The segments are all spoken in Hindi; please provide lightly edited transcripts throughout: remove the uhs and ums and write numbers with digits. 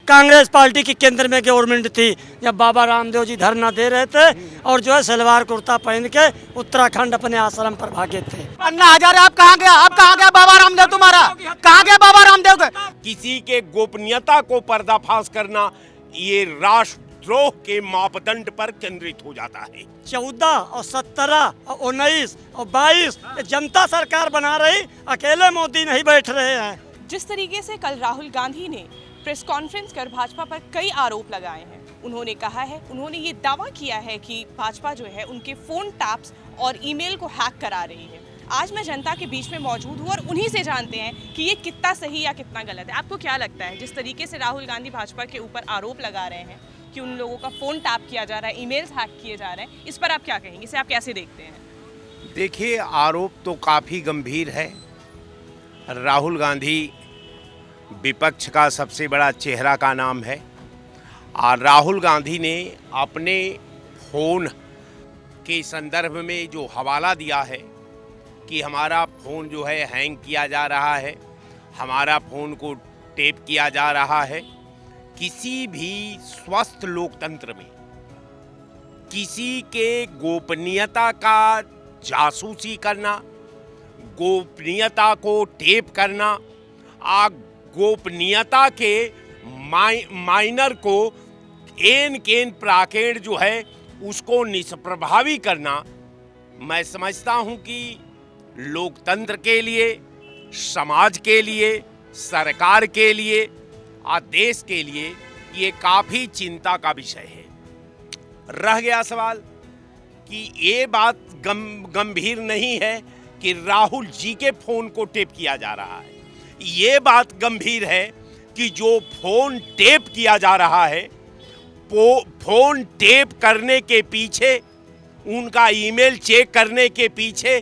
कांग्रेस पार्टी की केंद्र में गवर्नमेंट थी, जब बाबा रामदेव जी धरना दे रहे थे और जो है सलवार कुर्ता पहन के उत्तराखंड अपने आश्रम पर भागे थे। अन्ना हजारे आप कहाँ गया? आप कहाँ गया बाबा रामदेव? तुम्हारा कहाँ गया बाबा रामदेव के? किसी के गोपनीयता को पर्दाफाश करना ये राष्ट्रद्रोह के मापदंड पर केंद्रित हो जाता है। 14 और 17 और 19 और 22 जनता सरकार बना रही, अकेले मोदी नहीं बैठ रहे हैं। जिस तरीके से कल राहुल गांधी ने प्रेस कॉन्फ्रेंस कर भाजपा पर कई आरोप लगाए हैं, उन्होंने कहा है, उन्होंने ये दावा किया है कि भाजपा जो है उनके फोन टैप्स और ईमेल को हैक करा रही है। आज मैं जनता के बीच में मौजूद हूँ और उन्हीं से जानते हैं कि ये कितना सही या कितना गलत है। आपको क्या लगता है, जिस तरीके से राहुल गांधी भाजपा के ऊपर आरोप लगा रहे हैं कि उन लोगों का फोन टैप किया जा रहा है, ईमेल्स हैक किए जा रहे हैं, इस पर आप क्या कहेंगे? इसे आप कैसे देखते हैं? देखिए, आरोप तो काफ़ी गंभीर है। राहुल गांधी विपक्ष का सबसे बड़ा चेहरा का नाम है और राहुल गांधी ने अपने फ़ोन के संदर्भ में जो हवाला दिया है कि हमारा फ़ोन जो है हैंग किया जा रहा है, हमारा फ़ोन को टेप किया जा रहा है। किसी भी स्वस्थ लोकतंत्र में किसी के गोपनीयता का जासूसी करना, गोपनीयता को टेप करना, गोपनीयता के माइनर को एन केन प्राकेण जो है उसको निष्प्रभावी करना, मैं समझता हूं कि लोकतंत्र के लिए, समाज के लिए, सरकार के लिए और देश के लिए ये काफ़ी चिंता का विषय है। रह गया सवाल कि ये बात गंभीर नहीं है कि राहुल जी के फ़ोन को टेप किया जा रहा है। ये बात गंभीर है कि जो फ़ोन टेप किया जा रहा है, वो फ़ोन टेप करने के पीछे, उनका ईमेल चेक करने के पीछे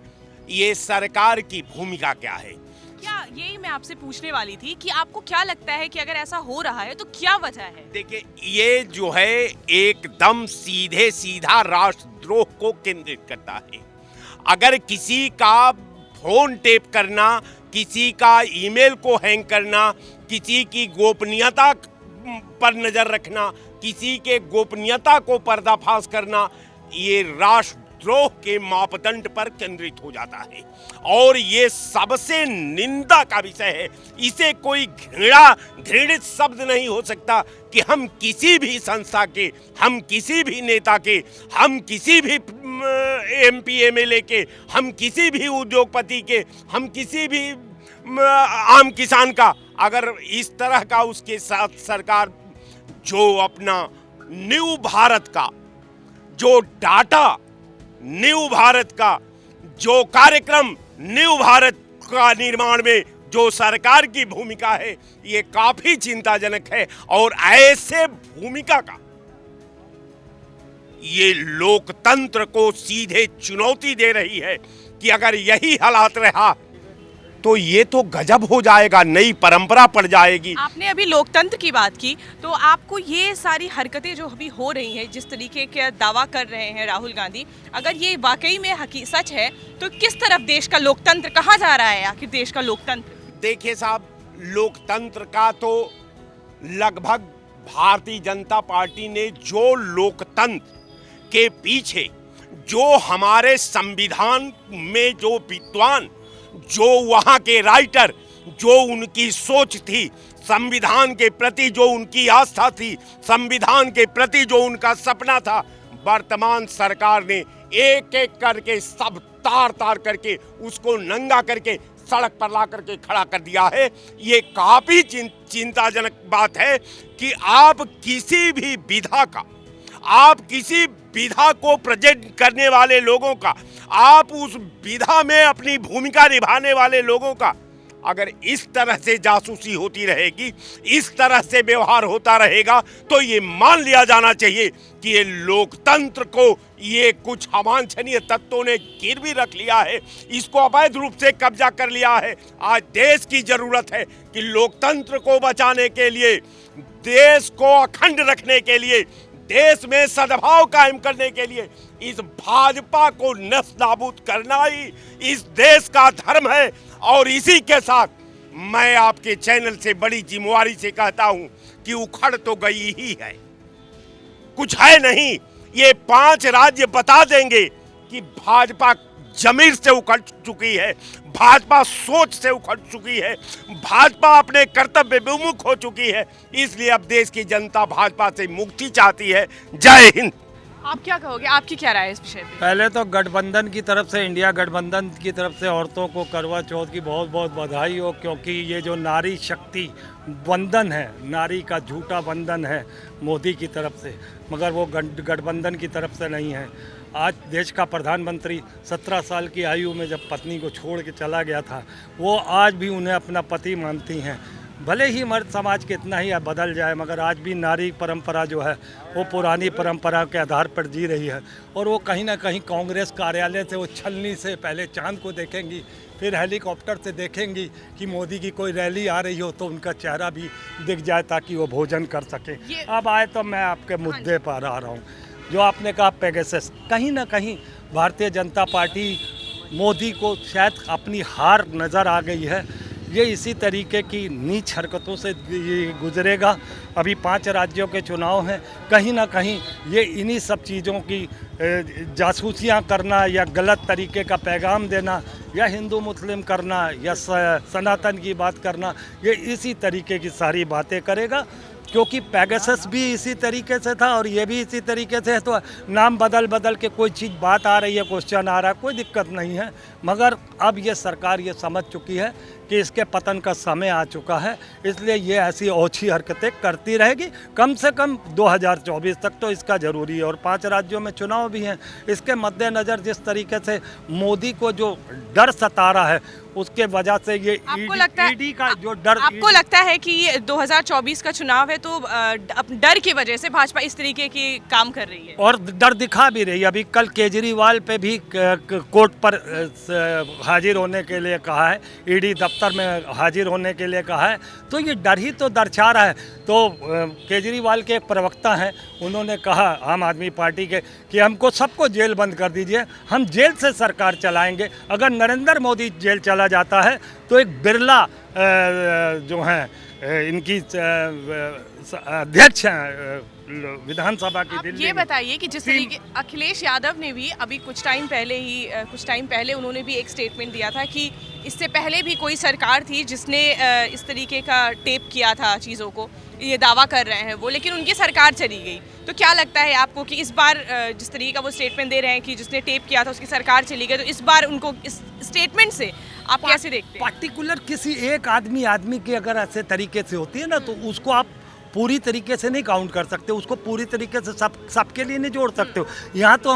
ये सरकार की भूमिका क्या है? क्या यही मैं आपसे पूछने वाली थी कि आपको क्या लगता है कि अगर ऐसा हो रहा है तो क्या वजह है? देखिए, ये जो है एकदम सीधे सीधा राष्ट्रद्रोह को केंद्रित करता है। अगर किसी का फ़ोन टेप करना, किसी का ईमेल को हैंग करना, किसी की गोपनीयता पर नज़र रखना, किसी के गोपनीयता को पर्दाफाश करना, ये राष्ट्रद्रोह के मापदंड पर केंद्रित हो जाता है और ये सबसे निंदा का विषय है। इसे कोई घृणित शब्द नहीं हो सकता कि हम किसी भी संस्था के, हम किसी भी नेता के, हम किसी भी MP MLA के, हम किसी भी उद्योगपति के, हम किसी भी आम किसान का, अगर इस तरह का उसके साथ सरकार जो अपना न्यू भारत का जो डाटा, न्यू भारत का जो कार्यक्रम, न्यू भारत का निर्माण में जो सरकार की भूमिका है, ये काफी चिंताजनक है और ऐसे भूमिका का ये लोकतंत्र को सीधे चुनौती दे रही है कि अगर यही हालात रहा तो ये तो गजब हो जाएगा, नई परंपरा पड़ जाएगी। आपने अभी लोकतंत्र की बात की, तो आपको ये सारी हरकतें जो अभी हो रही हैं, जिस तरीके का दावा कर रहे हैं राहुल गांधी, अगर ये वाकई में सच है तो किस तरफ देश का लोकतंत्र, कहाँ जा रहा है आखिर देश का लोकतंत्र? देखिए साहब, लोकतंत्र का तो लगभग भारतीय जनता पार्टी ने जो लोकतंत्र के पीछे, जो हमारे संविधान में जो विद्वान, जो वहाँ के राइटर, जो उनकी सोच थी, संविधान के प्रति जो उनकी आस्था थी, संविधान के प्रति जो उनका सपना था, वर्तमान सरकार ने एक एक करके सब तार तार करके उसको नंगा करके सड़क पर ला करके खड़ा कर दिया है। ये काफी चिंताजनक बात है कि आप किसी भी विधा का, आप किसी विधा को प्रेजेंट करने वाले लोगों का, आप उस विधा में अपनी भूमिका निभाने वाले लोगों का अगर इस तरह से जासूसी होती रहेगी, इस तरह से व्यवहार होता रहेगा, तो ये मान लिया जाना चाहिए कि ये लोकतंत्र को ये कुछ अवांछनीय तत्वों ने गिरवी रख लिया है, इसको अवैध रूप से कब्जा कर लिया है। आज देश की जरूरत है कि लोकतंत्र को बचाने के लिए, देश को अखंड रखने के लिए, देश में सद्भाव कायम करने के लिए इस भाजपा को नष्ट नाबूद करना ही इस देश का धर्म है। और इसी के साथ मैं आपके चैनल से बड़ी जिम्मेवारी से कहता हूं कि उखड़ तो गई ही है, कुछ है नहीं। ये 5 राज्य बता देंगे कि भाजपा जमीर से उखड़ चुकी है, भाजपा सोच से उखड़ चुकी है, भाजपा अपने कर्तव्य विमुख हो चुकी है। इसलिए अब देश की जनता भाजपा से मुक्ति चाहती है। जय हिंद। आप क्या कहोगे, आपकी क्या राय है इस विषय पे? पहले तो गठबंधन की तरफ से, इंडिया गठबंधन की तरफ से औरतों को करवा चौथ की बहुत बहुत बधाई हो, क्योंकि ये जो नारी शक्ति बंधन है, नारी का झूठा बंधन है मोदी की तरफ से, मगर वो गठबंधन की तरफ से नहीं है। आज देश का प्रधानमंत्री 17 साल की आयु में जब पत्नी को छोड़ के चला गया था, वो आज भी उन्हें अपना पति मानती हैं। भले ही मर्द समाज कितना ही बदल जाए, मगर आज भी नारी परंपरा जो है वो पुरानी परंपरा के आधार पर जी रही है। और वो कहीं ना कहीं कांग्रेस कार्यालय से वो छलनी से पहले चांद को देखेंगी, फिर हेलीकॉप्टर से देखेंगी कि मोदी की कोई रैली आ रही हो तो उनका चेहरा भी दिख जाए ताकि वो भोजन कर सके। अब आए तो मैं आपके मुद्दे पर आ रहा हूँ। जो आपने कहा पेगासस, कहीं ना कहीं भारतीय जनता पार्टी मोदी को शायद अपनी हार नज़र आ गई है। ये इसी तरीके की नीच हरकतों से गुजरेगा। अभी 5 राज्यों के चुनाव हैं, कहीं ना कहीं ये इन्हीं सब चीज़ों की जासूसियां करना या गलत तरीके का पैगाम देना या हिंदू मुस्लिम करना या सनातन की बात करना, ये इसी तरीके की सारी बातें करेगा। क्योंकि पेगासस भी इसी तरीके से था और ये भी इसी तरीके से है, तो नाम बदल बदल के कोई चीज़ बात आ रही है, क्वेश्चन आ रहा है, कोई दिक्कत नहीं है। मगर अब ये सरकार ये समझ चुकी है कि इसके पतन का समय आ चुका है, इसलिए ये ऐसी ओछी हरकतें करती रहेगी कम से कम 2024 तक तो इसका ज़रूरी है। और 5 राज्यों में चुनाव भी हैं, इसके मद्देनज़र जिस तरीके से मोदी को जो डर सता रहा है, उसके वजह से ये ईडी का जो डर, आपको लगता है कि ये 2024 का चुनाव है तो डर की वजह से भाजपा इस तरीके के काम कर रही है और डर दिखा भी रही है। अभी कल केजरीवाल पे भी कोर्ट पर हाजिर होने के लिए कहा है, ईडी दफ्तर में हाजिर होने के लिए कहा है, तो ये डर ही तो दर्शा रहा है। तो केजरीवाल के एक प्रवक्ता हैं, उन्होंने कहा आम आदमी पार्टी के कि हमको सबको जेल बंद कर दीजिए, हम जेल से सरकार चलाएंगे। अगर नरेंद्र मोदी जेल चला जाता है तो एक बिरला जो हैं इनकी अध्यक्ष हैं विधानसभा की दिल्ली। ये बताइए कि जिस तरीके अखिलेश यादव ने भी अभी कुछ टाइम पहले उन्होंने भी एक स्टेटमेंट दिया था कि इससे पहले भी कोई सरकार थी जिसने इस तरीके का टेप किया था चीज़ों को, ये दावा कर रहे हैं वो, लेकिन उनकी सरकार चली गई। तो क्या लगता है आपको कि इस बार जिस तरीके का वो स्टेटमेंट दे रहे हैं कि जिसने टेप किया था उसकी सरकार चली गई, तो इस बार उनको इस स्टेटमेंट से आप कैसे देखते हैं? पार्टिकुलर किसी एक आदमी की अगर ऐसे तरीके से होती है ना, तो उसको आप पूरी तरीके से नहीं काउंट कर सकते, उसको पूरी तरीके से सबके लिए नहीं जोड़ सकते हो। यहाँ तो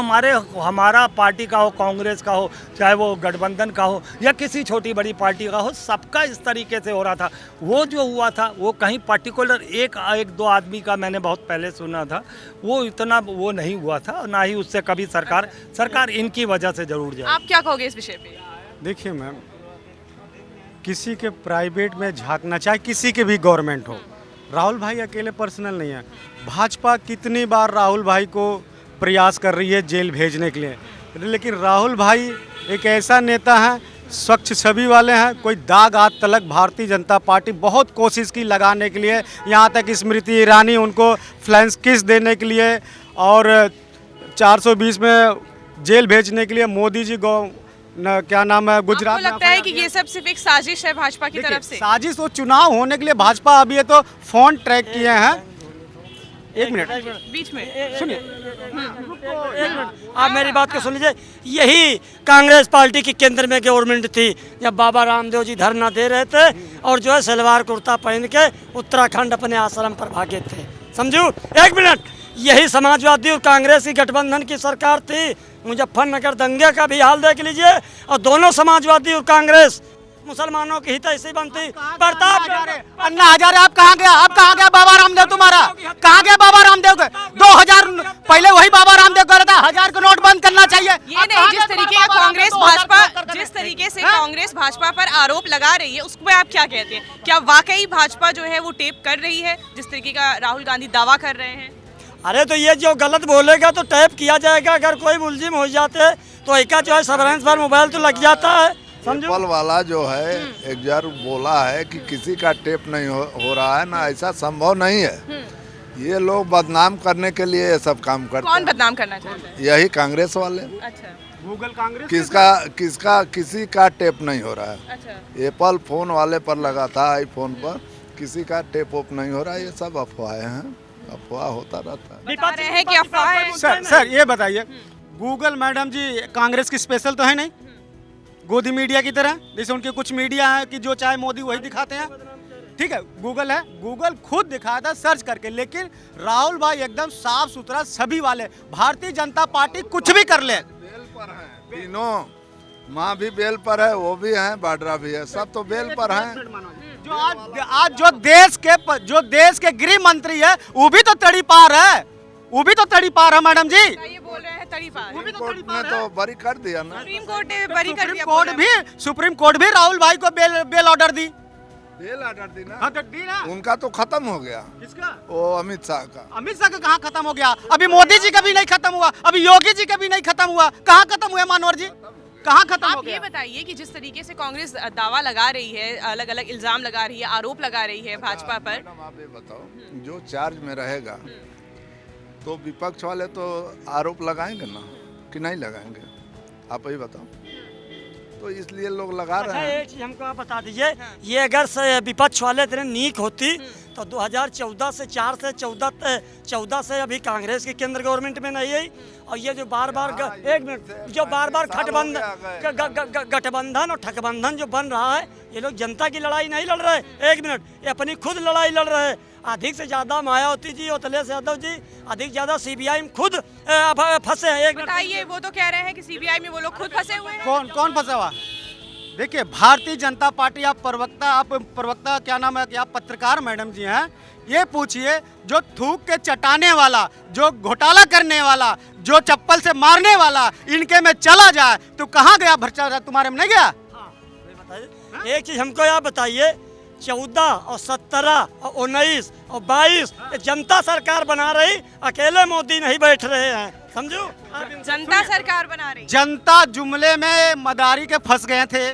हमारा पार्टी का हो, कांग्रेस का हो, चाहे वो गठबंधन का हो या किसी छोटी बड़ी पार्टी का हो, सबका इस तरीके से हो रहा था। वो जो हुआ था वो कहीं पर्टिकुलर एक दो आदमी का मैंने बहुत पहले सुना था, वो इतना वो नहीं हुआ था, और ना ही उससे कभी सरकार इनकी वजह से जरूर जाए। आप क्या कहोगे इस विषय पे? देखिए मैम, किसी के प्राइवेट में झांकना, चाहे किसी के भी गवर्नमेंट हो, राहुल भाई अकेले पर्सनल नहीं है। भाजपा कितनी बार राहुल भाई को प्रयास कर रही है जेल भेजने के लिए, लेकिन राहुल भाई एक ऐसा नेता है, स्वच्छ छवि वाले हैं, कोई दाग आज तलक भारतीय जनता पार्टी बहुत कोशिश की लगाने के लिए, यहाँ तक स्मृति ईरानी उनको फ्लैंस किस देने के लिए और 420 में जेल भेजने के लिए मोदी जी क्या नाम है गुजरात में। लगता है कि ये सब सिर्फ एक साजिश है भाजपा की तरफ से? साजिश वो चुनाव होने के लिए भाजपा अभी ये तो फोन ट्रैक किए हैं। एक मिनट बीच में सुनिए, आप मेरी बात को सुन लीजिए। यही कांग्रेस पार्टी की केंद्र में गवर्नमेंट थी जब बाबा रामदेव जी धरना दे रहे थे और जो है सलवार कुर्ता पहन के उत्तराखंड अपने आश्रम पर भागे थे। समझू, एक मिनट, यही समाजवादी और कांग्रेस की गठबंधन की सरकार थी। मुजफ्फरनगर दंगे का भी हाल देख लीजिए, और दोनों समाजवादी और कांग्रेस मुसलमानों की हित ऐसी बनती। प्रताप अन्ना हजारे आप कहाँ गया? आप कहाँ गया बाबा रामदेव? तुम्हारा कहाँ गया बाबा रामदेव? 2000 पहले वही बाबा रामदेव कह रहा था 1000 का नोट बंद करना चाहिए। ये नहीं, जिस तरीके का कांग्रेस भाजपा, जिस तरीके से कांग्रेस भाजपा पर आरोप लगा रही है, उसको आप क्या कहते हैं? क्या वाकई भाजपा जो है वो टेप कर रही है जिस तरीके का राहुल गांधी दावा कर रहे हैं? अरे तो ये जो गलत बोलेगा तो टैप किया जाएगा। अगर कोई मुलजिम हो जाते तो एक जो है सर्वेलेंस पर मोबाइल तो लग जाता है, समझो एप्पल वाला जो है एक बार बोला है कि किसी का टेप नहीं हो रहा है ना, ऐसा संभव नहीं है। ये लोग बदनाम करने के लिए ये सब काम करते कौन हैं। बदनाम करना चाहते हैं? यही कांग्रेस वाले। अच्छा गूगल कांग्रेस किसका किसी का टेप नहीं हो रहा है। अच्छा एप्पल फोन वाले पर लगा था, आईफोन पर किसी का टेप ओप नहीं हो रहा है। ये सब अफवाहें हैं, अफवाह होता रहता है। बता रहे हैं कि अफवाह है। सर ये बताइए, गूगल मैडम जी कांग्रेस की स्पेशल तो है नहीं, गोदी मीडिया की तरह, जैसे उनके कुछ मीडिया है कि जो चाहे मोदी वही दिखाते हैं। ठीक है, गूगल है, गूगल खुद दिखाता सर्च करके, लेकिन राहुल भाई एकदम साफ सुथरा सभी वाले, भारतीय जनता पार्टी कुछ भी कर ले। बेल पर हैं तीनों, माँ भी बेल पर है, वो भी है, बाड्रा भी है, सब तो बेल पर हैं। जो आज जो देश के गृह मंत्री है वो भी तो तड़ी पार है, वो भी तो तड़ी पार है मैडम जी। ये बोल रहे हैं तड़ी पार। कोर्ट ने तो बरी कर दिया ना। सुप्रीम कोर्ट ने बरी कर दिया। सुप्रीम कोर्ट भी राहुल भाई को बेल ऑर्डर दी। बेल ऑर्डर दी ना। हाँ तो दी ना। उनका तो खत्म हो गया। किसका? वो अमित शाह का। अमित शाह का कहाँ खत्म हो गया? अभी मोदी जी का भी नहीं खत्म हुआ, अभी योगी जी का भी नहीं खत्म हुआ। कहाँ खत्म हुआ मानवर जी? कहाँ खत्म हो आप गया? ये बताइए कि जिस तरीके से कांग्रेस दावा लगा रही है, अलग अलग इल्जाम लगा रही है, आरोप लगा रही है भाजपा पर। मैडम आप ये बताओ, जो चार्ज में रहेगा तो विपक्ष वाले तो आरोप लगाएंगे ना कि नहीं लगाएंगे? आप ही बताओ। तो इसलिए लोग लगा रहे हैं। एक चीज हमको आप बता दीजिए, ये अगर से विपक्ष वाले इतने नीक होती तो 2014 से 4 से 14 से अभी कांग्रेस की केंद्र गवर्नमेंट में नहीं आई। और ये जो बार बार गठबंधन और ठगबंधन जो बन रहा है, ये लोग जनता की लड़ाई नहीं लड़ रहे। एक मिनट, ये अपनी खुद लड़ाई लड़ रहे हैं। अधिक से ज्यादा मायावती जी और अखिलेश यादव जी, अधिक ज्यादा सीबीआई में खुद फंसे हैं। एक मिनट बताइए, वो तो कह रहे हैं कि सीबीआई में वो लोग खुद फंसे हुए हैं। कौन फंसा हुआ? देखिए, भारतीय जनता पार्टी, आप प्रवक्ता क्या नाम है कि आप पत्रकार मैडम जी हैं, ये पूछिए जो थूक के चटाने वाला, जो घोटाला करने वाला, जो चप्पल से मारने वाला इनके में चला जाए तो कहाँ गया भ्रष्टाचार? तुम्हारे में नहीं गया? एक चीज हमको आप बताइए, 14 और 17 और 19 और 22 जनता सरकार बना रही, अकेले मोदी नहीं बैठ रहे हैं। समझो, जनता सरकार बना रही। जनता जुमले में मदारी के फंस गए थे।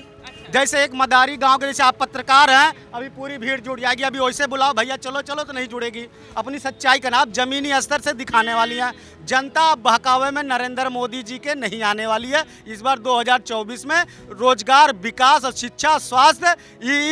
जैसे एक मदारी गांव के, जैसे आप पत्रकार हैं, अभी पूरी भीड़ जुड़ जाएगी, अभी वैसे बुलाओ भैया चलो चलो तो नहीं जुड़ेगी। अपनी सच्चाई का नाम जमीनी स्तर से दिखाने वाली है। जनता बहकावे में नरेंद्र मोदी जी के नहीं आने वाली है। इस बार 2024 में रोजगार, विकास और शिक्षा, स्वास्थ्य,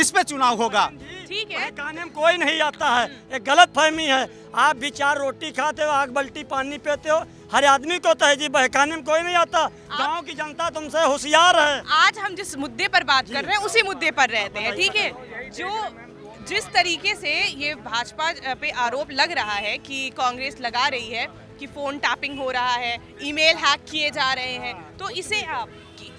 इस पे चुनाव होगा। ठीक है, बहकाने में कोई नहीं आता है, एक गलत फहमी है। आप भी 4 रोटी खाते हो, आग बल्टी पानी पीते हो, हर आदमी को तहजीब बहकाने में कोई नहीं आता। गांव की जनता तुमसे होशियार है। आज हम जिस मुद्दे पर बात कर रहे हैं उसी मुद्दे पर रहते हैं। ठीक है, जिस तरीके से ये भाजपा पे आरोप लग रहा है कि कांग्रेस लगा रही है कि फोन टैपिंग हो रहा है, ईमेल हैक किए जा रहे हैं, तो इसे आप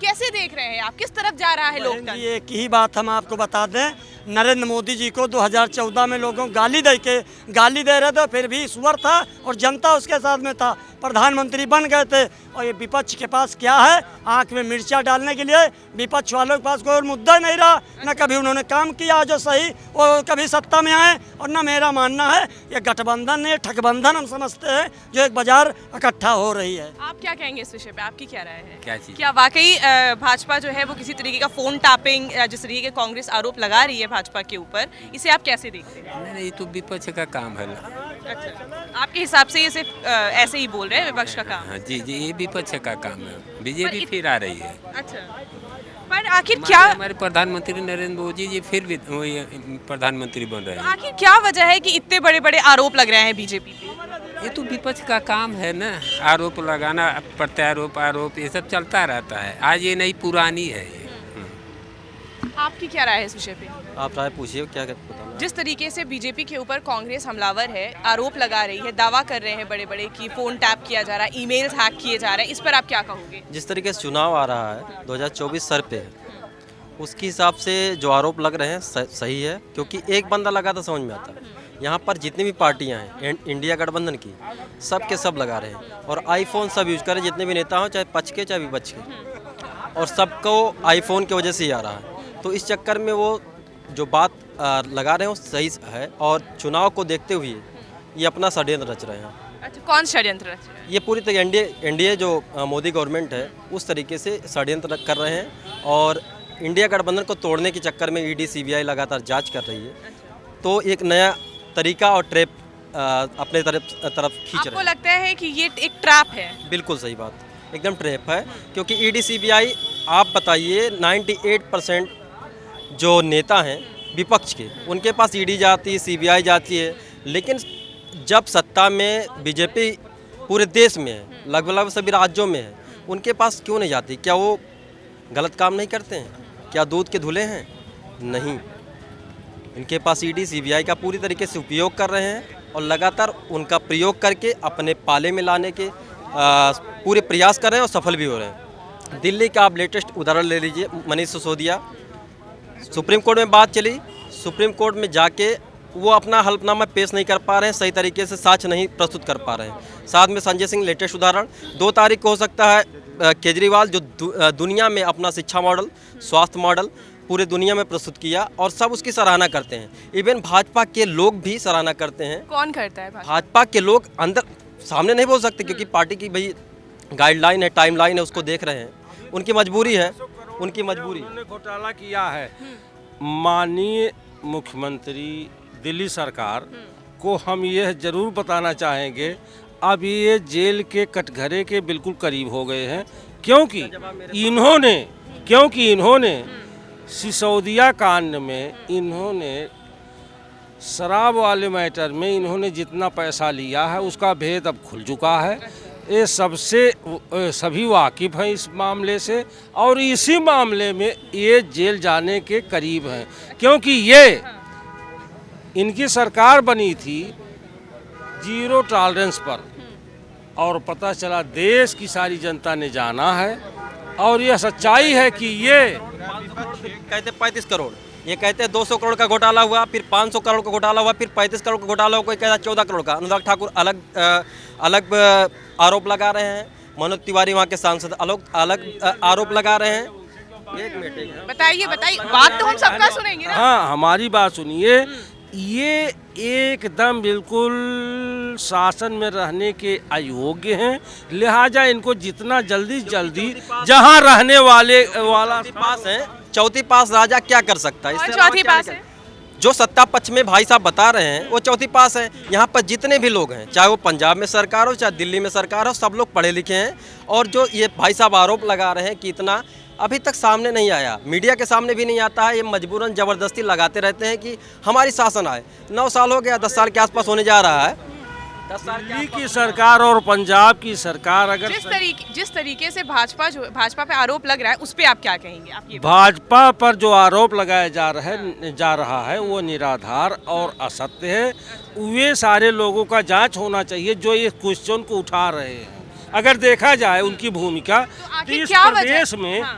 कैसे देख रहे हैं? आप किस तरफ जा रहा है लोकतंत्र? ये एक ही बात हम आपको बता दें, नरेंद्र मोदी जी को 2014 में लोगों गाली दे रहे थे, फिर भी ईश्वर था और जनता उसके साथ में था, प्रधानमंत्री बन गए थे। और ये विपक्ष के पास क्या है? आंख में मिर्चा डालने के लिए विपक्ष वालों के पास कोई और मुद्दा नहीं रहा। न कभी उन्होंने काम किया जो सही, वो कभी सत्ता में आए, और न मेरा मानना है ये गठबंधन है, ठगबंधन हम समझते हैं, जो एक बाजार इकट्ठा हो रही है। आप क्या कहेंगे इस विषय पे? आपकी क्या राय है? क्या चीज़? क्या वाकई भाजपा जो है वो किसी तरीके का फोन टैपिंग, जिस तरीके के कांग्रेस आरोप लगा रही है भाजपा के ऊपर, इसे आप कैसे देखते हैं? नहीं, ये तो विपक्ष का काम है। अच्छा, आपके हिसाब से ये सिर्फ ऐसे ही बोल रहे हैं, विपक्ष का काम? हाँ जी, ये विपक्ष का काम है। बीजेपी फिर आ रही है। अच्छा, पर आखिर क्या, हमारे प्रधानमंत्री नरेंद्र मोदी जी फिर भी प्रधानमंत्री बन रहे हैं। आखिर क्या वजह है कि इतने बड़े बड़े आरोप लग रहे हैं बीजेपी पे? ये तो विपक्ष का काम है ना, आरोप लगाना, प्रत्यारोप, आरोप, ये सब चलता रहता है। आज ये नई पुरानी है ये। आपकी क्या राय है इस विषय पे? आप राय पूछिए, क्या बताना? जिस तरीके से बीजेपी के ऊपर कांग्रेस हमलावर है, आरोप लगा रही है, दावा कर रहे हैं बड़े बड़े कि फोन टैप किया जा रहा है, ईमेल्स हैक किए जा रहे हैं, इस पर आप क्या कहोगे? जिस तरीके से चुनाव आ रहा है 2024 सर पे है, उसके हिसाब से जो आरोप लग रहे हैं सही है, क्योंकि एक बंदा लगा तो समझ में आता है। यहाँ पर जितनी भी पार्टियाँ हैं इंडिया गठबंधन की, सब के सब लगा रहे हैं, और आईफोन सब यूज कर रहे हैं, जितने भी नेता हों, चाहे पच के चाहे विपक्ष के, और सबको आईफोन की वजह से ही आ रहा है। तो इस चक्कर में वो जो बात लगा रहे हैं वो सही है, और चुनाव को देखते हुए ये अपना षड्यंत्र रच रहे हैं। अच्छा, कौन षड्यंत्र रच रहा है? ये पूरी तरह एनडीए जो मोदी गवर्नमेंट है उस तरीके से षड्यंत्र कर रहे हैं, और इंडिया गठबंधन को तोड़ने के चक्कर में ईडी सीबीआई लगातार जांच कर रही है, तो एक नया तरीका और ट्रैप अपने तरफ खींच रहे आपको हैं। लगता है कि ये एक ट्रैप है? बिल्कुल सही बात, एकदम ट्रैप है, क्योंकि ईडी सीबीआई आप बताइए 98% जो नेता हैं विपक्ष के, उनके पास ईडी जाती है, सीबीआई जाती है, लेकिन जब सत्ता में बीजेपी पूरे देश में है, लगभग सभी राज्यों में है, उनके पास क्यों नहीं जाती? क्या वो गलत काम नहीं करते हैं? क्या दूध के धुले हैं? नहीं, इनके पास ईडी सीबीआई का पूरी तरीके से उपयोग कर रहे हैं और लगातार उनका प्रयोग करके अपने पाले में लाने के पूरे प्रयास कर रहे हैं और सफल भी हो रहे हैं। दिल्ली का आप लेटेस्ट उदाहरण ले लीजिए, मनीष सिसोदिया, सुप्रीम कोर्ट में बात चली, सुप्रीम कोर्ट में जाके वो अपना हल्फनामा पेश नहीं कर पा रहे हैं, सही तरीके से साक्ष्य नहीं प्रस्तुत कर पा रहे हैं। साथ में संजय सिंह लेटेस्ट उदाहरण, 2 तारीख को हो सकता है केजरीवाल जो दुनिया में अपना शिक्षा मॉडल, स्वास्थ्य मॉडल पूरे दुनिया में प्रस्तुत किया और सब उसकी सराहना करते हैं, इवन भाजपा के लोग भी सराहना करते हैं। कौन करता है? भाजपा के लोग अंदर सामने नहीं बोल सकते, क्योंकि पार्टी की भाई गाइडलाइन है, टाइमलाइन है, उसको देख रहे हैं, उनकी मजबूरी है, उनकी मजबूरी। उन्होंने घोटाला किया है। माननीय मुख्यमंत्री दिल्ली सरकार को हम यह जरूर बताना चाहेंगे, अब ये जेल के कटघरे के बिल्कुल करीब हो गए हैं, क्योंकि इन्होंने सिसोदिया कांड में, इन्होंने शराब वाले मैटर में इन्होंने जितना पैसा लिया है उसका भेद अब खुल चुका है। ये सभी वाकिफ हैं इस मामले से और इसी मामले में ये जेल जाने के करीब हैं, क्योंकि ये इनकी सरकार बनी थी 0 टॉलरेंस पर और पता चला देश की सारी जनता ने जाना है और यह सच्चाई है कि ये कहते 35 करोड़, ये कहते हैं 200 करोड़ का घोटाला हुआ, फिर 500 करोड़ का घोटाला हुआ, फिर 35 करोड़ का घोटाला हुआ, कोई कहता 14 करोड़ का। अनुराग ठाकुर अलग आरोप लगा रहे हैं, मनोज तिवारी वहाँ के सांसद अलग आरोप लगा रहे हैं। एक मिनट बताइए, बात तो हम सबका सुनेंगे ना। हाँ, हमारी बात सुनिए, ये एकदम बिल्कुल शासन में रहने के अयोग्य हैं, लिहाजा इनको जितना जल्दी जहाँ रहने वाला पास है, चौथी पास राजा क्या कर सकता है? और इससे अलावा चौथी क्या पास नहीं है? कर- जो सत्ता पक्ष में भाई साहब बता रहे हैं वो चौथी पास है। यहाँ पर जितने भी लोग हैं, चाहे वो पंजाब में सरकार हो, चाहे दिल्ली में सरकार हो, सब लोग पढ़े लिखे हैं। और जो ये भाई साहब आरोप लगा रहे हैं कि इतना अभी तक सामने नहीं आया, मीडिया के सामने भी नहीं आता है, ये मजबूरन ज़बरदस्ती लगाते रहते हैं कि हमारी शासन आए। 9 साल हो गया, 10 साल के आसपास होने जा रहा है। 10 साल दिल्ली की सरकार और पंजाब की सरकार अगर जिस तरीके से भाजपा पे आरोप लग रहा है, उस पे आप क्या कहेंगे? आप ये भाजपा पर जो आरोप लगाया जा रहा है वो निराधार और असत्य है। वे सारे लोगों का जांच होना चाहिए जो ये क्वेश्चन को उठा रहे हैं। अगर देखा जाए उनकी भूमिका, तो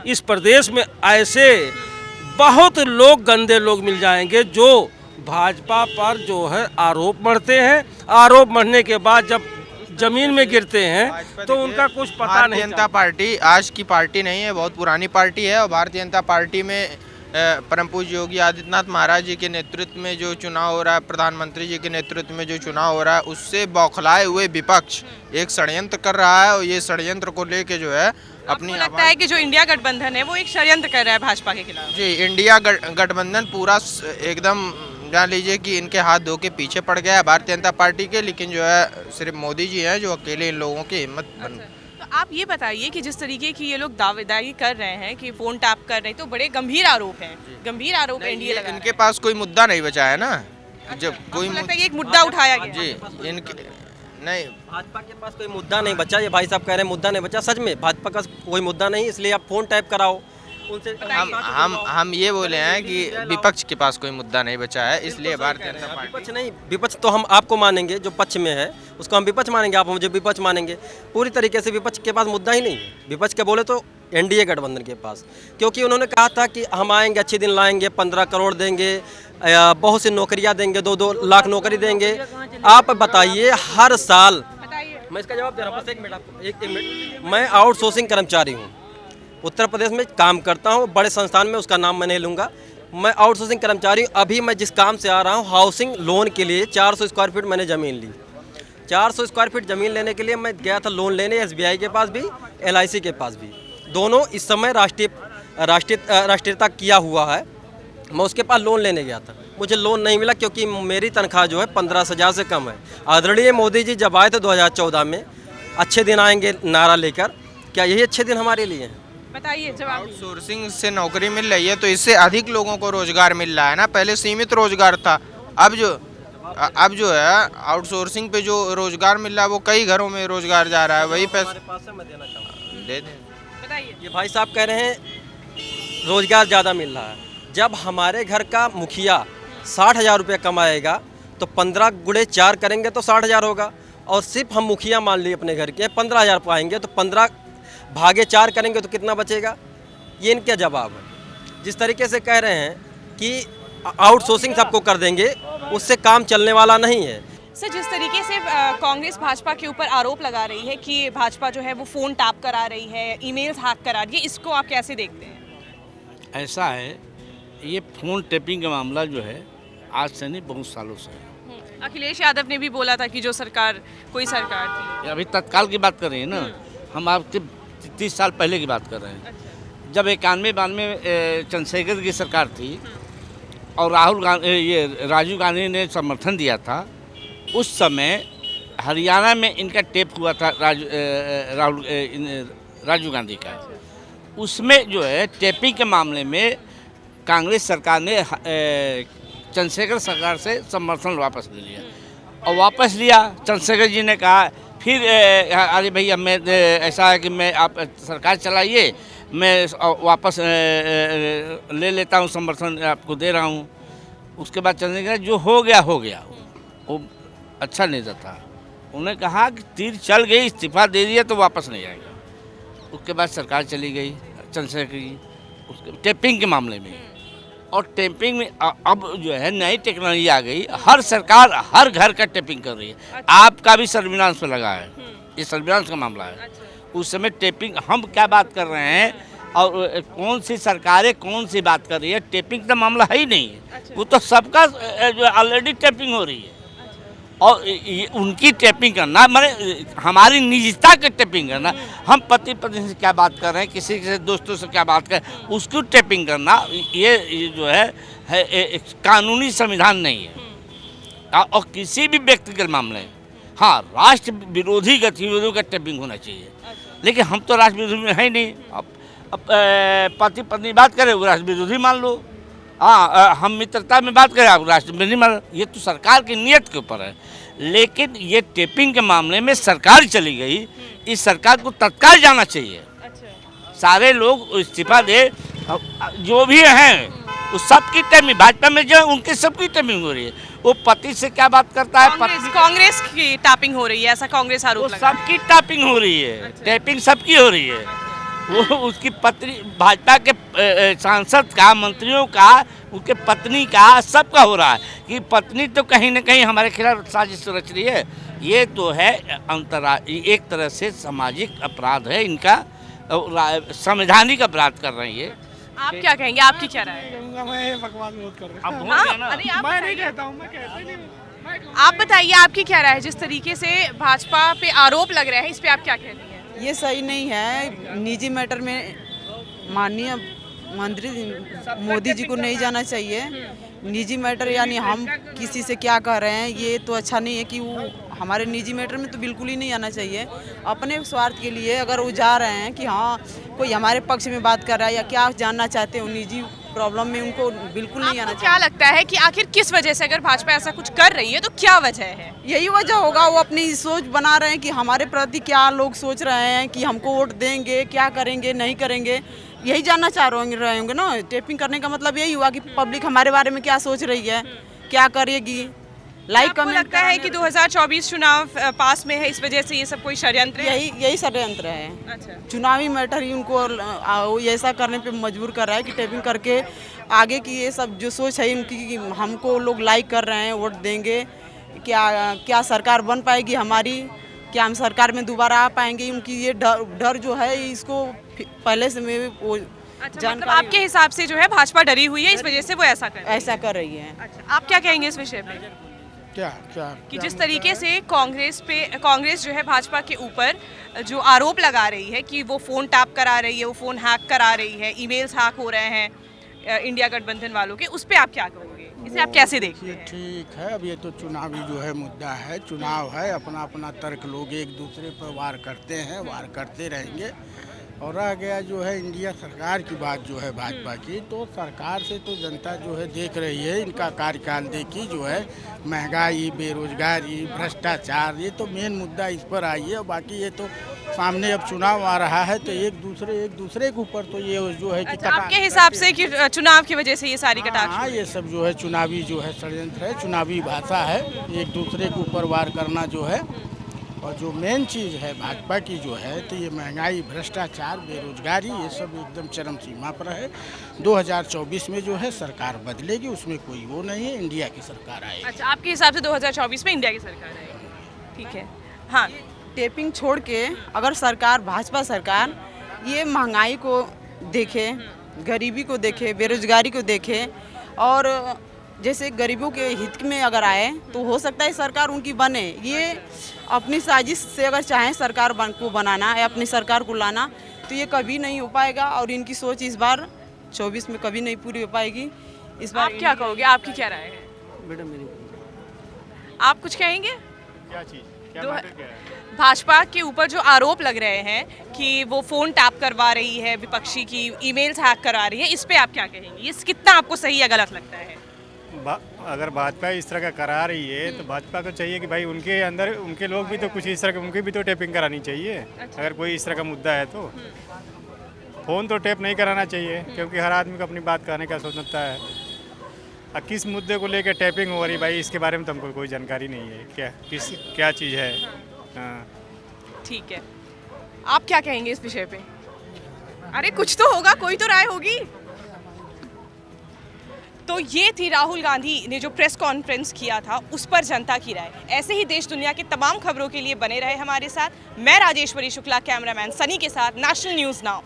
इस प्रदेश में ऐसे बहुत लोग, गंदे लोग मिल जाएंगे जो भाजपा पर जो है आरोप मढ़ते हैं। आरोप मढ़ने के बाद जब जमीन में गिरते हैं तो उनका कुछ पता नहीं। जनता पार्टी आज की पार्टी नहीं है, बहुत पुरानी पार्टी है और भारतीय जनता पार्टी में परम पूज्य योगी आदित्यनाथ महाराज जी के नेतृत्व में जो चुनाव हो रहा है, प्रधानमंत्री जी के नेतृत्व में जो चुनाव हो रहा है, उससे बौखलाए हुए विपक्ष एक षड्यंत्र कर रहा है और ये षड्यंत्र को लेके जो है अपनी लगता है कि जो इंडिया गठबंधन है वो एक षड्यंत्र कर रहा है भाजपा के खिलाफ? जी, इंडिया गठबंधन पूरा एकदम जान लीजिए कि इनके हाथ धो के पीछे पड़ गया है भारतीय जनता पार्टी के, लेकिन जो है सिर्फ मोदी जी हैं जो अकेले इन लोगों की हिम्मत बन। तो आप ये बताइए कि जिस तरीके की ये लोग दावेदारी कर रहे हैं कि फोन टैप कर रहे हैं, तो बड़े गंभीर आरोप हैं, गंभीर आरोप एनडीए लगा रहा है। इनके पास कोई मुद्दा नहीं बचा है ना, जब कोई आपको लगता है कि एक मुद्दा उठाया गया? जी, इनके नहीं, भाजपा के पास कोई मुद्दा नहीं बचा। ये भाई साहब कह रहे हैं मुद्दा नहीं बचा, सच में भाजपा का कोई मुद्दा नहीं, इसलिए आप फोन टैप कराओ उनसे। हम ये बोले हैं कि विपक्ष के पास कोई मुद्दा नहीं बचा है, इसलिए भारतीय जनता पार्टी विपक्ष नहीं, विपक्ष तो हम आपको मानेंगे, जो पक्ष में है उसको हम विपक्ष मानेंगे, आप मुझे विपक्ष मानेंगे। पूरी तरीके से विपक्ष के पास मुद्दा ही नहीं है। विपक्ष के बोले तो एनडीए गठबंधन के पास, क्योंकि उन्होंने कहा था कि हम आएंगे, अच्छे दिन लाएंगे, 15 करोड़ देंगे, बहुत सी नौकरियां देंगे, 2-2 लाख नौकरी देंगे। आप बताइए हर साल, मैं इसका जवाब दे रहा हूँ, बस एक मिनट आपको, एक मिनट। मैं आउटसोर्सिंग कर्मचारी हूँ, उत्तर प्रदेश में काम करता हूँ, बड़े संस्थान में, उसका नाम मैं नहीं लूँगा। मैं आउटसोर्सिंग कर्मचारी हूँ। अभी मैं जिस काम से आ रहा हूँ, हाउसिंग लोन के लिए 400 स्क्वायर फीट मैंने ज़मीन ली। 400 स्क्वायर फीट ज़मीन लेने के लिए मैं गया था लोन लेने, SBI के पास भी, LIC के पास भी। दोनों इस समय राष्ट्रीय राष्ट्रीयता किया हुआ है, मैं उसके पास लोन लेने गया था, मुझे लोन नहीं मिला क्योंकि मेरी तनख्वाह जो है 15,000 से कम है। आदरणीय मोदी जी जब आए थे 2014 में, अच्छे दिन आएंगे नारा लेकर, क्या यही अच्छे दिन हमारे लिए हैं? बताइए जवाब। आउटसोर्सिंग से नौकरी मिल रही है तो इससे अधिक लोगों को रोजगार मिल रहा है ना। पहले सीमित रोजगार था, अब जो है आउटसोर्सिंग पे जो रोजगार मिल रहा है वो कई घरों में रोजगार जा रहा है। वही पैसा दे दें। बताइए। ये भाई साहब कह रहे हैं रोजगार ज़्यादा मिल रहा है। जब हमारे घर का मुखिया 60,000 रुपये कमाएगा तो 15 गुणे 4 करेंगे तो 60,000 होगा, और सिर्फ हम मुखिया मान लिए अपने घर के 15,000 पाएंगे तो 15 भागे 4 करेंगे तो कितना बचेगा? ये इनका जवाब है। जिस तरीके से कह रहे हैं कि आउटसोर्सिंग सबको कर देंगे, उससे काम चलने वाला नहीं है। सर, जिस तरीके से कांग्रेस भाजपा के ऊपर आरोप लगा रही है कि भाजपा जो है वो फ़ोन टैप करा रही है, ईमेल्स हैक करा रही है, इसको आप कैसे देखते हैं? ऐसा है, ये फ़ोन टैपिंग का मामला जो है आज से नहीं, बहुत सालों से है। अखिलेश यादव ने भी बोला था कि जो सरकार कोई सरकार थी। अभी तत्काल की बात कर रहे हैं ना, हम आपके 30 साल पहले की बात कर रहे हैं। जब 91-92 चंद्रशेखर की सरकार थी और राजीव गांधी ने समर्थन दिया था, उस समय हरियाणा में इनका टेप हुआ था राजीव गांधी का। उसमें जो है टेपिंग के मामले में कांग्रेस सरकार ने चंद्रशेखर सरकार से समर्थन वापस ले लिया, और वापस लिया चंद्रशेखर जी ने कहा फिर अरे भैया मैं ऐसा है कि मैं आप सरकार चलाइए, मैं वापस ले लेता हूँ, समर्थन आपको दे रहा हूँ। उसके बाद चंद्रशेखर जो हो गया वो अच्छा नहीं था। उन्होंने कहा कि तीर चल गई, इस्तीफा दे दिया तो वापस नहीं आएगा। उसके बाद सरकार चली गई चंद्रशेखर की उसके टेपिंग के मामले में, और टेपिंग में अब जो है नई टेक्नोलॉजी आ गई, हर सरकार हर घर का टेपिंग कर रही है। अच्छा। आपका भी सर्विलांस पे लगा है, ये सर्विलांस का मामला है। अच्छा। उस समय टेपिंग, हम क्या बात कर रहे हैं और कौन सी सरकारें कौन सी बात कर रही है, टेपिंग का मामला है ही नहीं है। अच्छा। वो तो सबका जो ऑलरेडी टेपिंग हो रही है, और उनकी टैपिंग करना माने हमारी निजता की टैपिंग करना। हम पति पत्नी से क्या बात कर रहे हैं, किसी के दोस्तों से क्या बात कर, उसको टैपिंग करना, ये जो है एक कानूनी संविधान नहीं है। और किसी भी व्यक्तिगत मामले, हाँ, राष्ट्र विरोधी गतिविधियों का टैपिंग होना चाहिए, लेकिन हम तो राष्ट्र विरोधी में है ही नहीं। अब पति पत्नी बात करें वो राष्ट्र विरोधी मान लो, हाँ, हम मित्रता में बात करें आप राष्ट्र में नहीं मान, ये तो सरकार की नीयत के ऊपर है। लेकिन ये टेपिंग के मामले में सरकार चली गई, इस सरकार को तत्काल जाना चाहिए। अच्छा। सारे लोग इस्तीफा दे, जो भी हैं उस सबकी टेपिंग, भाजपा में जो है उनकी सबकी टेपिंग हो रही है। वो पति से क्या बात करता है, कांग्रेस की टैपिंग हो रही है, ऐसा कांग्रेस आरोप लगा। सबकी टैपिंग हो रही है। अच्छा। टैपिंग सबकी हो रही है। वो उसकी पत्नी, भाजपा के सांसद का, मंत्रियों का, उसके पत्नी का, सबका हो रहा है कि पत्नी तो कहीं ना कहीं हमारे खिलाफ साजिश रच रही है। ये तो है एक तरह से सामाजिक अपराध है इनका, संवैधानिक अपराध कर रही है। आप क्या कहेंगे, आपकी क्या राय है? मैं बकवास बहुत कर रहा हूं। मैं नहीं कहता हूं, मैं कहता ही नहीं। आप बताइए, आपकी क्या राय है? जिस तरीके से भाजपा पे आरोप लग रहे हैं, इस पे आप क्या कहते हैं? ये सही नहीं है। निजी मैटर में माननीय मंत्री मोदी जी को नहीं जाना चाहिए। निजी मैटर यानी हम किसी से क्या कह रहे हैं, ये तो अच्छा नहीं है कि वो हमारे निजी मैटर में तो बिल्कुल ही नहीं आना चाहिए। अपने स्वार्थ के लिए अगर वो जा रहे हैं कि हाँ कोई हमारे पक्ष में बात कर रहा है या क्या जानना चाहते हैं निजी प्रॉब्लम में, उनको बिल्कुल नहीं आना चाहिए। क्या लगता है कि आखिर किस वजह से, अगर भाजपा ऐसा कुछ कर रही है तो क्या वजह है? यही वजह होगा, वो अपनी सोच बना रहे हैं कि हमारे प्रति क्या लोग सोच रहे हैं, कि हमको वोट देंगे, क्या करेंगे, नहीं करेंगे, यही जानना चाह रहे होंगे ना। टेपिंग करने का मतलब यही हुआ कि पब्लिक हमारे बारे में क्या सोच रही है, क्या करेगी। लाइक कमेंट लगता है कि 2024 चुनाव पास में है, इस वजह से ये सब कोई षड्यंत्र है? यही षड्यंत्र है। अच्छा। चुनावी मैटर ही उनको ऐसा करने पे मजबूर कर रहा है कि टेपिंग करके आगे की ये सब जो सोच है उनकी कि हमको लोग लाइक कर रहे हैं, वोट देंगे, क्या सरकार बन पाएगी हमारी, क्या हम सरकार में दोबारा आ पाएंगे, उनकी ये डर जो है इसको पहले से में वो मतलब आपके हिसाब से जो है भाजपा डरी हुई है, इस वजह से वो ऐसा कर रही है? ऐसा कर रही है। अच्छा, आप क्या कहेंगे इस विषय पे? क्या क्या कि जिस तरीके से कांग्रेस जो है भाजपा के ऊपर जो आरोप लगा रही है कि वो फ़ोन टैप करा रही है, वो फ़ोन हैक करा रही है, ईमेल्स हैक हो रहे हैं इंडिया गठबंधन वालों के, उस पर आप क्या कहोगे? इसे आप कैसे देखते हैं? ठीक है, अब ये तो चुनावी जो है मुद्दा है, चुनाव है, अपना अपना तर्क लोग एक दूसरे पर वार करते हैं, वार करते रहेंगे। और रह गया जो है इंडिया सरकार की बात जो है भाजपा की, तो सरकार से तो जनता जो है देख रही है, इनका कार्यकाल देखी जो है, महंगाई, बेरोजगारी, भ्रष्टाचार, ये तो मेन मुद्दा इस पर आई है। और बाकी ये तो सामने अब चुनाव आ रहा है, तो एक दूसरे के ऊपर तो ये जो है कि अच्छा, आपके हिसाब से कि चुनाव की वजह से ये सारी कटाक्ष? हाँ, ये सब जो है चुनावी जो है षड्यंत्र है, चुनावी भाषा है, एक दूसरे के ऊपर वार करना जो है। और जो मेन चीज़ है भाजपा की जो है, तो ये महंगाई, भ्रष्टाचार, बेरोजगारी, ये सब एकदम चरम सीमा पर है। 2024 में जो है सरकार बदलेगी, उसमें कोई वो नहीं है, इंडिया की सरकार आएगी। अच्छा, आपके हिसाब से 2024 में इंडिया की सरकार आएगी, ठीक है। हाँ, टेपिंग छोड़ के अगर सरकार, भाजपा सरकार ये महंगाई को देखे, गरीबी को देखे, बेरोजगारी को देखे, और जैसे गरीबों के हित में अगर आए तो हो सकता है सरकार उनकी बने। ये अपनी साजिश से अगर चाहें सरकार को बनाना या अपनी सरकार को लाना, तो ये कभी नहीं हो पाएगा। और इनकी सोच इस बार 24 में कभी नहीं पूरी हो पाएगी। इस बार आप क्या कहोगे? आपकी क्या राय है? मैडम मेरी आप कुछ कहेंगे? क्या चीज़, क्या दो- मैटर क्या है? भाजपा के ऊपर जो आरोप लग रहे हैं कि वो फ़ोन टैप करवा रही है, विपक्षी की ईमेल्स हैक करा रही है, इस पे आप क्या कहेंगे? ये कितना आपको सही या गलत लगता है? अगर भाजपा इस तरह का करा रही है तो भाजपा को चाहिए कि भाई उनके अंदर उनके लोग भी तो कुछ इस तरह के, उनकी भी तो टेपिंग करानी चाहिए। अगर कोई इस तरह का मुद्दा है तो फ़ोन तो टेप नहीं कराना चाहिए, क्योंकि हर आदमी को अपनी बात कहने का स्वतंत्रता है। अब किस मुद्दे को लेकर टैपिंग हो रही भाई, इसके बारे में तो हमको कोई जानकारी नहीं है, क्या चीज़ है। हाँ, ठीक है, आप क्या कहेंगे इस विषय पे? अरे कुछ तो होगा, कोई तो राय होगी। तो ये थी राहुल गांधी ने जो प्रेस कॉन्फ्रेंस किया था, उस पर जनता की राय। ऐसे ही देश दुनिया की तमाम खबरों के लिए बने रहे हमारे साथ। मैं राजेश्वरी शुक्ला, कैमरामैन सनी के साथ, नेशनल न्यूज़ नाउ।